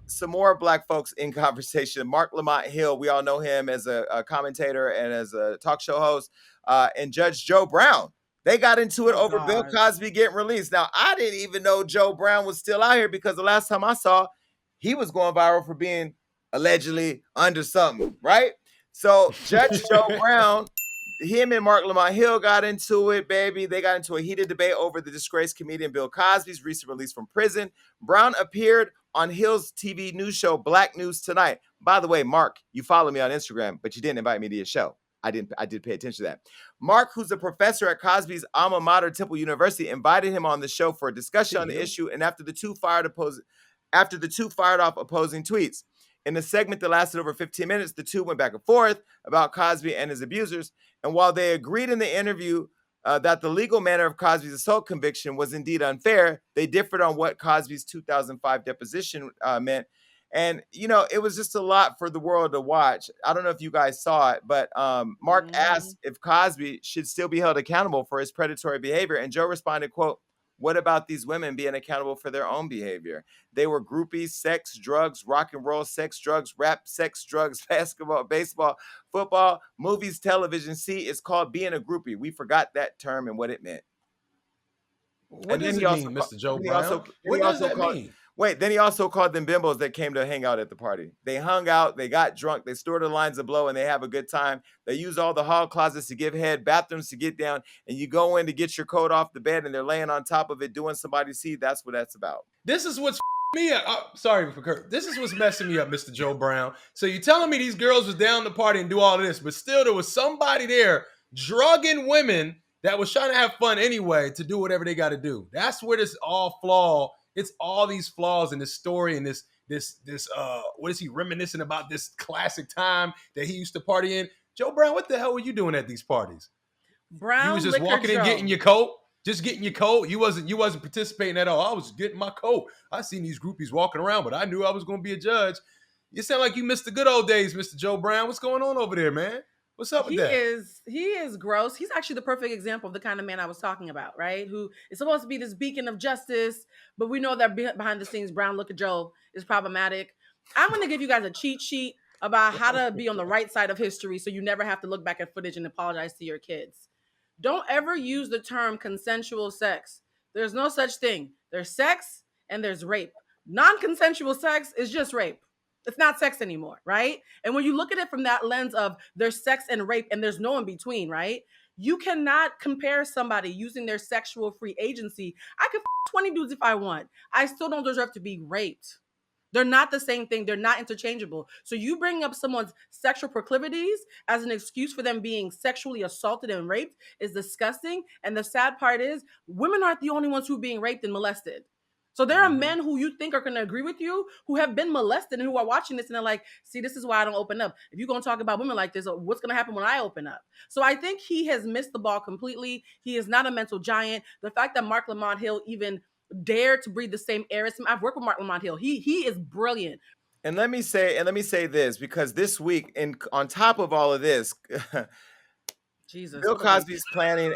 some more black folks in conversation. Marc Lamont Hill, we all know him as a commentator and as a talk show host, and Judge Joe Brown. They got into it over Bill Cosby getting released. Now, I didn't even know Joe Brown was still out here because the last time I saw, he was going viral for being allegedly under something, right? So Judge Joe Brown, him and Marc Lamont Hill got into it, baby. They got into a heated debate over the disgraced comedian Bill Cosby's recent release from prison. Brown appeared on Hill's TV news show, Black News Tonight. By the way, Mark, you follow me on Instagram, but you didn't invite me to your show. I did pay attention to that. Mark, who's a professor at Cosby's alma mater, Temple University, invited him on the show for a discussion on the issue. And after the two fired off opposing tweets. In a segment that lasted over 15 minutes, the two went back and forth about Cosby and his abusers. And while they agreed in the interview that the legal manner of Cosby's assault conviction was indeed unfair, they differed on what Cosby's 2005 deposition meant. And, it was just a lot for the world to watch. I don't know if you guys saw it, but Mark asked if Cosby should still be held accountable for his predatory behavior. And Joe responded, quote, "What about these women being accountable for their own behavior? They were groupies, sex, drugs, rock and roll, sex, drugs, rap, sex, drugs, basketball, baseball, football, movies, television. See, it's called being a groupie. We forgot that term and what it meant." What does it mean, Mr. Joe Brown? What does that mean? Wait, then he also called them bimbos that came to hang out at the party. They hung out, they got drunk, they stored the lines of blow, and they have a good time. They use all the hall closets to give head, bathrooms to get down, and you go in to get your coat off the bed, and they're laying on top of it doing somebody's seed. That's what that's about. This is what's me up. Sorry for Kurt. This is what's messing me up, Mr. Joe Brown. So you're telling me these girls was down the party and do all of this, but still there was somebody there drugging women that was trying to have fun anyway to do whatever they got to do. That's where this all flaw. It's all these flaws in this story and this what is he reminiscing about this classic time that he used to party in? Joe Brown, what the hell were you doing at these parties? Brown, you was just walking in, getting your coat, getting your coat. You wasn't participating at all. I was getting my coat. I seen these groupies walking around, but I knew I was going to be a judge. You sound like you missed the good old days, Mr. Joe Brown. What's going on over there, man? What's up with that? He is gross. He's actually the perfect example of the kind of man I was talking about, right? Who is supposed to be this beacon of justice, but we know that behind the scenes, Brown Looker Joe is problematic. I'm going to give you guys a cheat sheet about how to be on the right side of history so you never have to look back at footage and apologize to your kids. Don't ever use the term consensual sex. There's no such thing. There's sex and there's rape. Non-consensual sex is just rape. It's not sex anymore, right? And when you look at it from that lens of there's sex and rape and there's no in between, right? You cannot compare somebody using their sexual free agency. I could 20 dudes if I want. I still don't deserve to be raped. They're not the same thing. They're not interchangeable. So you bring up someone's sexual proclivities as an excuse for them being sexually assaulted and raped is disgusting. And the sad part is women aren't the only ones who are being raped and molested. So there are men who you think are going to agree with you who have been molested and who are watching this and they're like, see, this is why I don't open up. If you're going to talk about women like this, what's going to happen when I open up? So I think he has missed the ball completely. He is not a mental giant. The fact that Marc Lamont Hill even dared to breathe the same air as him. I've worked with Marc Lamont Hill. He is brilliant. And let me say this, because this week, and on top of all of this, Jesus. Bill Cosby is planning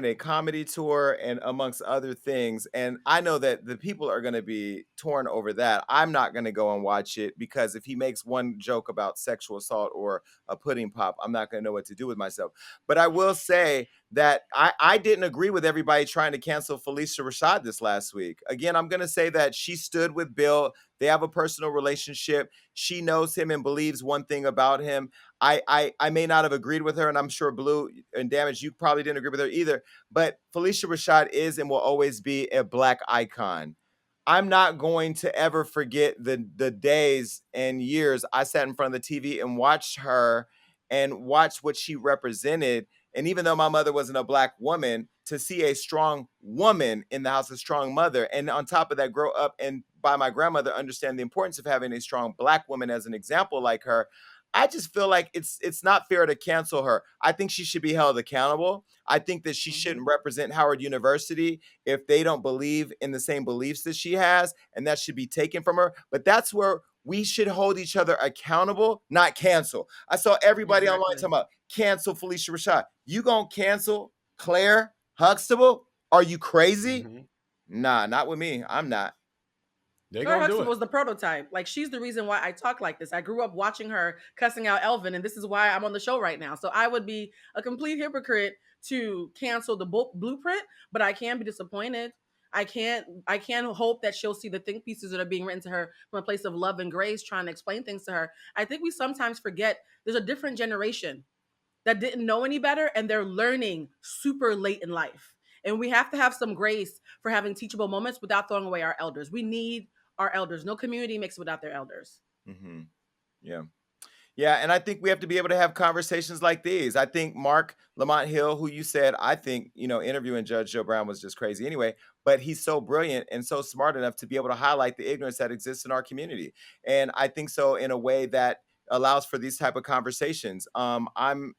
a comedy tour, and amongst other things. And I know that the people are going to be torn over that. I'm not going to go and watch it because if he makes one joke about sexual assault or a pudding pop, I'm not going to know what to do with myself. But I will say that I didn't agree with everybody trying to cancel Phylicia Rashad this last week. Again, I'm going to say that she stood with Bill. They have a personal relationship. She knows him and believes one thing about him. I may not have agreed with her, and I'm sure Blue and Damage, you probably didn't agree with her either. But Phylicia Rashad is and will always be a Black icon. I'm not going to ever forget the days and years I sat in front of the TV and watched her and watched what she represented. And even though my mother wasn't a Black woman, to see a strong woman in the house, a strong mother, and on top of that, grow up and by my grandmother understand the importance of having a strong Black woman as an example like her, I just feel like it's not fair to cancel her. I think she should be held accountable. I think that she shouldn't represent Howard University if they don't believe in the same beliefs that she has, and that should be taken from her. But that's where we should hold each other accountable, not cancel. I saw everybody online talking about cancel Phylicia Rashad. You gonna cancel Claire Huxtable? Are you crazy? Nah, not with me. I'm not. They Claire gonna do Huxtable it. was the prototype. Like, she's the reason why I talk like this. I grew up watching her cussing out Elvin, and this is why I'm on the show right now. So I would be a complete hypocrite to cancel the blueprint, but I can be disappointed. I can hope that she'll see the think pieces that are being written to her from a place of love and grace, trying to explain things to her. I think we sometimes forget there's a different generation that didn't know any better, and they're learning super late in life. And we have to have some grace for having teachable moments without throwing away our elders. We need our elders. No community makes it without their elders. Mm-hmm. Yeah. Yeah, and I think we have to be able to have conversations like these. I think Marc Lamont Hill, who you said, I think, interviewing Judge Joe Brown was just crazy anyway, but he's so brilliant and so smart enough to be able to highlight the ignorance that exists in our community. And I think so in a way that allows for these type of conversations. I'm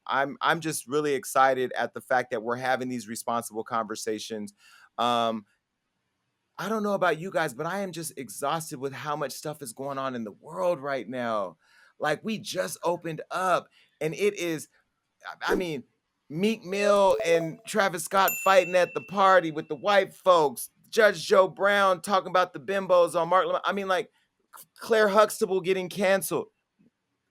just really excited at the fact that we're having these responsible conversations. Um, I don't know about you guys, but I am just exhausted with how much stuff is going on in the world right now. Like, we just opened up, and it is, I mean, Meek Mill and Travis Scott fighting at the party with the white folks, Judge Joe Brown talking about the bimbos on Mark Lamont. I mean, like, Claire Huxtable getting canceled.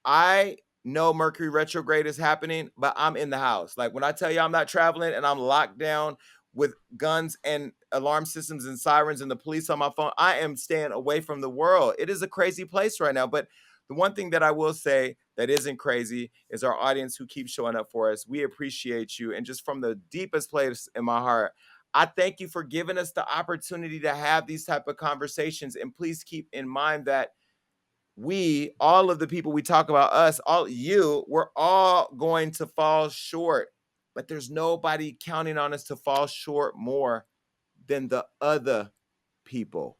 I know Mercury retrograde is happening, but I'm in the house. Like, when I tell you I'm not traveling and I'm locked down with guns and alarm systems and sirens and the police on my phone, I am staying away from the world. It is a crazy place right now. But the one thing that I will say that isn't crazy is our audience who keeps showing up for us. We appreciate you. And just from the deepest place in my heart, I thank you for giving us the opportunity to have these type of conversations. And please keep in mind that we, all of the people we talk about, us, all you, we're all going to fall short, but there's nobody counting on us to fall short more than the other people.